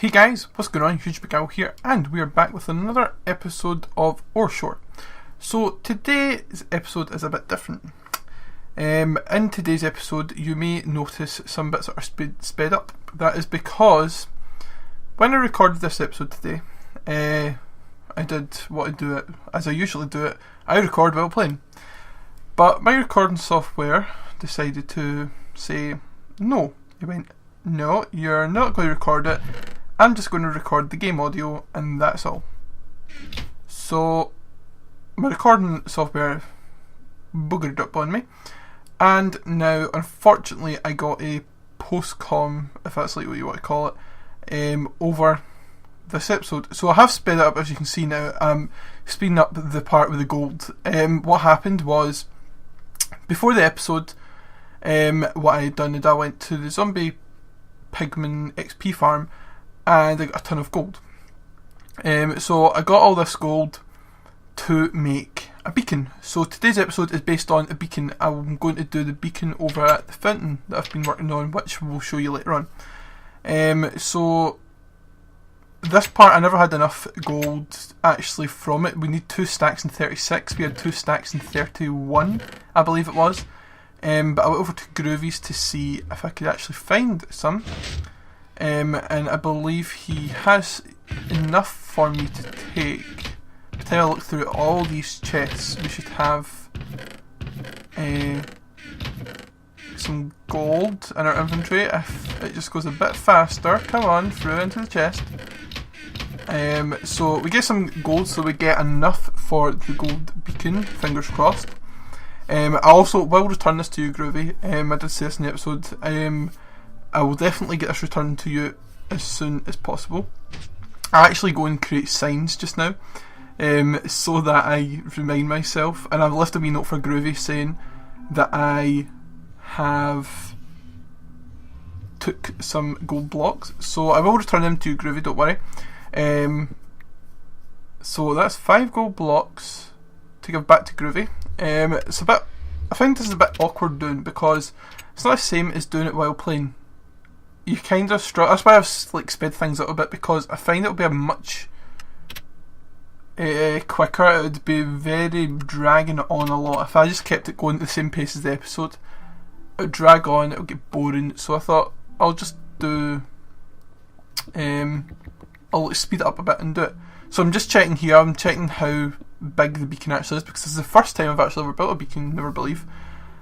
Hey guys, what's going on? Huge Big Al here, and we are back with another episode of OreShore. So today's episode is a bit different. In today's episode, you may notice some bits that are sped up. That is because when I recorded this episode today, I did what I do it as I usually do it. I record while playing, but my recording software decided to say no. It went, no, you're not going to record it. I'm just going to record the game audio and that's all. So my recording software boogered up on me, and now unfortunately I got a post-com, if that's like what you want to call it, over this episode. So I have sped it up, as you can see now. I'm speeding up the part with the gold. What happened was, before the episode, what I had done is I went to the zombie pigman XP farm and I got a ton of gold. So I got all this gold to make a beacon. So today's episode is based on a beacon. I'm going to do the beacon over at the fountain that I've been working on, which we'll show you later on. So this part I never had enough gold actually from it. We need 2 stacks and 36. We had 2 stacks and 31, I believe it was. But I went over to Groovy's to see if I could actually find some. And I believe he has enough for me to take. By the time I look through all these chests, we should have some gold in our inventory if it just goes a bit faster. Come on, through into the chest. So we get some gold, so we get enough for the gold beacon, fingers crossed. I also will return this to you, Groovy. I did say this in the episode. I will definitely get this returned to you as soon as possible. I actually go and create signs just now, so that I remind myself, and I've left a wee note for Groovy saying that I have took some gold blocks, so I will return them to you, Groovy, don't worry. So that's 5 gold blocks to give back to Groovy. It's a bit, I think this is a bit awkward doing, because it's not the same as doing it while playing. You kind of struggle. That's why I've like sped things up a bit, because I find it would be a much quicker. It would be very dragging it on a lot. If I just kept it going at the same pace as the episode, it would drag on, it would get boring. So I thought I'll just do, I'll speed it up a bit and do it. So I'm just checking here, I'm checking how big the beacon actually is, because this is the first time I've actually ever built a beacon, never believe.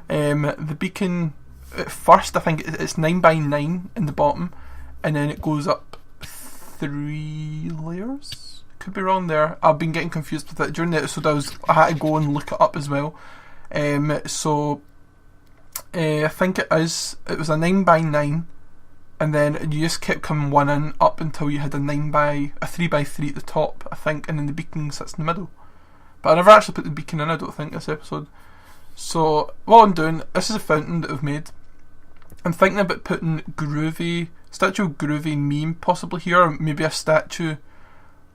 The beacon, at first I think it's 9 by 9 in the bottom, and then it goes up 3 layers? Could be wrong there. I've been getting confused with it during the episode. I had to go and look it up as well. So I think it was a 9 by 9, and then you just kept coming one in up until you had a 3 by 3 at the top, I think, and then the beacon sits in the middle. But I never actually put the beacon in, I don't think, this episode. So what I'm doing, this is a fountain that I've made. I'm thinking about putting statue of Groovy meme possibly here, or maybe a statue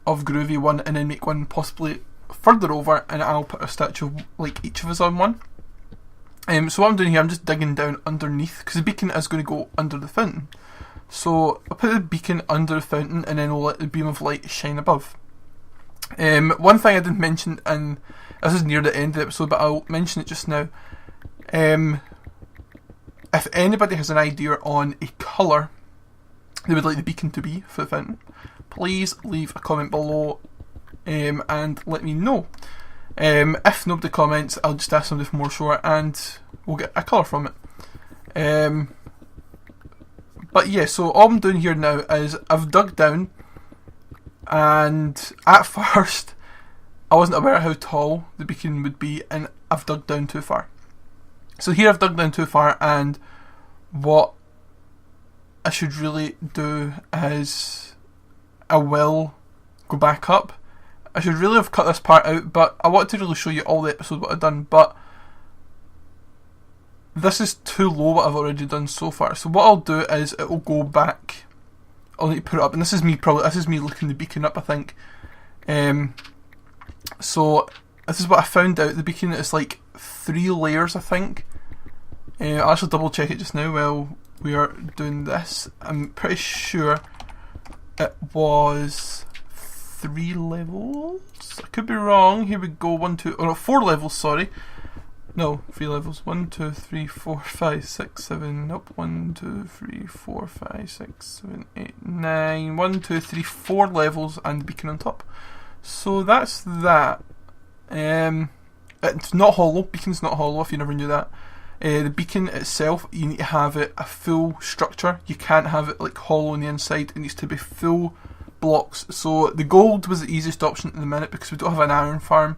of Groovy one, and then make one possibly further over, and I'll put a statue of like each of us on one. So what I'm doing here, I'm just digging down underneath, because the beacon is going to go under the fountain. So I'll put the beacon under the fountain, and then we'll let the beam of light shine above. One thing I didn't mention, and this is near the end of the episode, but I'll mention it just now. If anybody has an idea on a colour they would like the beacon to be for the fountain, please leave a comment below and let me know. If nobody comments, I'll just ask somebody from OreShore and we'll get a colour from it. But yeah, so all I'm doing here now is I've dug down, and at first I wasn't aware how tall the beacon would be, and I've dug down too far. So here I've dug down too far, and what I should really do is I will go back up. I should really have cut this part out, but I wanted to really show you all the episode what I've done, but this is too low what I've already done so far. So what I'll do is it will go back. I'll need to put it up, and this is me looking the beacon up, I think. So this is what I found out. The beacon is like 3 layers, I think. I'll actually double check it just now while we are doing this. I'm pretty sure it was 3 levels. I could be wrong. Here we go. 1, 2, oh no, 4 levels. Sorry. No, 3 levels. 1, 2, 3, 4, 5, 6, 7. Nope. 1, 2, 3, 4, 5, 6, 7, 8, 9. 1, 2, 3, 4 levels and the beacon on top. So that's that. It's not hollow. Beacon's not hollow. If you never knew that. The beacon itself, you need to have it a full structure. You can't have it like hollow on the inside. It needs to be full blocks. So the gold was the easiest option at the minute because we don't have an iron farm.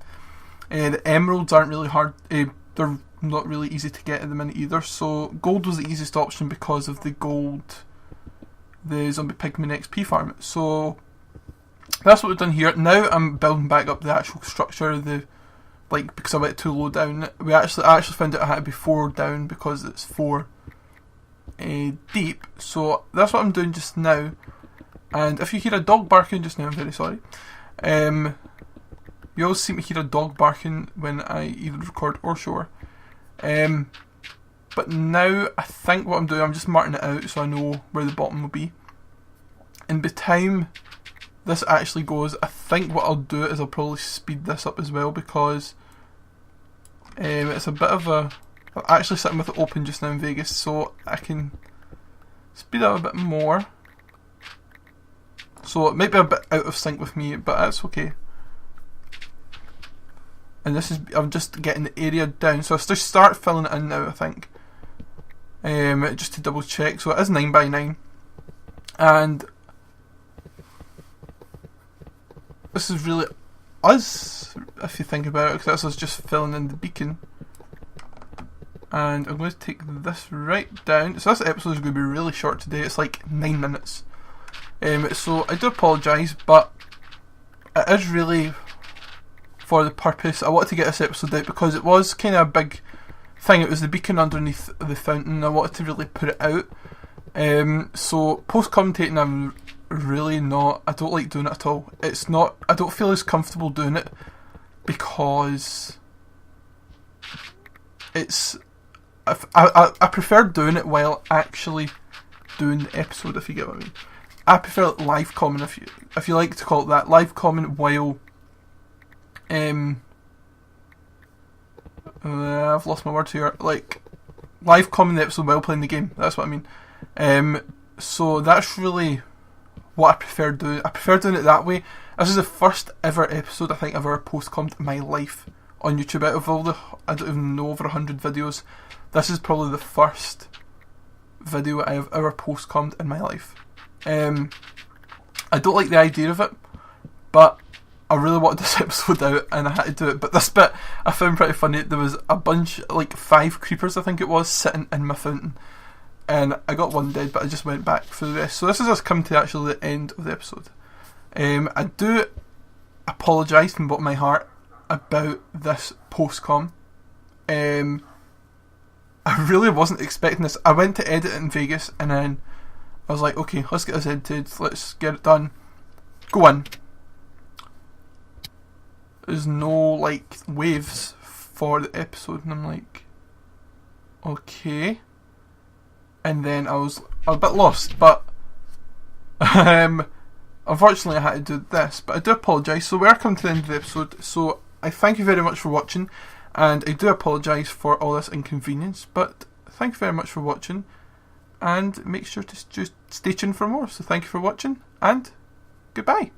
The emeralds aren't really hard. They're not really easy to get at the minute either. So gold was the easiest option because of the zombie pigman XP farm. So that's what we've done here. Now I'm building back up the actual structure. Because I went too low down. I actually found out I had to be 4 down because it's 4 deep. So that's what I'm doing just now. And if you hear a dog barking just now, I'm very sorry. You always seem to hear a dog barking when I either record or OreShore. But now I think what I'm doing, I'm just marking it out so I know where the bottom will be. And by the time this actually goes, I think what I'll do is I'll probably speed this up as well because it's a bit of a... I'm actually sitting with it open just now in Vegas, so I can speed up a bit more. So it might be a bit out of sync with me, but that's okay. And I'm just getting the area down, so I'll just start filling it in now, I think. Just to double check, so it is 9 by 9. And this is really us, if you think about it, because that's us just filling in the beacon. And I'm going to take this right down. So this episode is going to be really short today. It's like 9 minutes. So I do apologise, but it is really for the purpose. I wanted to get this episode out because it was kind of a big thing. It was the beacon underneath the fountain. I wanted to really put it out. So post commentating, I'm really not. I don't like doing it at all. It's not. I don't feel as comfortable doing it because it's. I prefer doing it while actually doing the episode. If you get what I mean. I prefer live comment if you like to call it that. Live comment while I've lost my words here. Like live comment the episode while playing the game. That's what I mean. So that's really what I prefer doing. I prefer doing it that way. This is the first ever episode I think I've ever post-commed in my life on YouTube. Out of all the, I don't even know, over 100 videos, this is probably the first video I have ever post-commed in my life. I don't like the idea of it, but I really wanted this episode out and I had to do it. But this bit I found pretty funny. There was a bunch, like 5 creepers I think it was, sitting in my fountain, and I got one dead, but I just went back for the rest. So this is us coming to actually the end of the episode. I do apologise from the bottom of my heart about this post-com. I really wasn't expecting this. I went to edit it in Vegas and then I was like, okay, let's get this edited, let's get it done. Go in. There's no like waves for the episode, and I'm like, okay. And then I was a bit lost, but unfortunately I had to do this. But I do apologise. So we are coming to the end of the episode. So I thank you very much for watching, and I do apologise for all this inconvenience. But thank you very much for watching. And make sure to just stay tuned for more. So thank you for watching, and goodbye.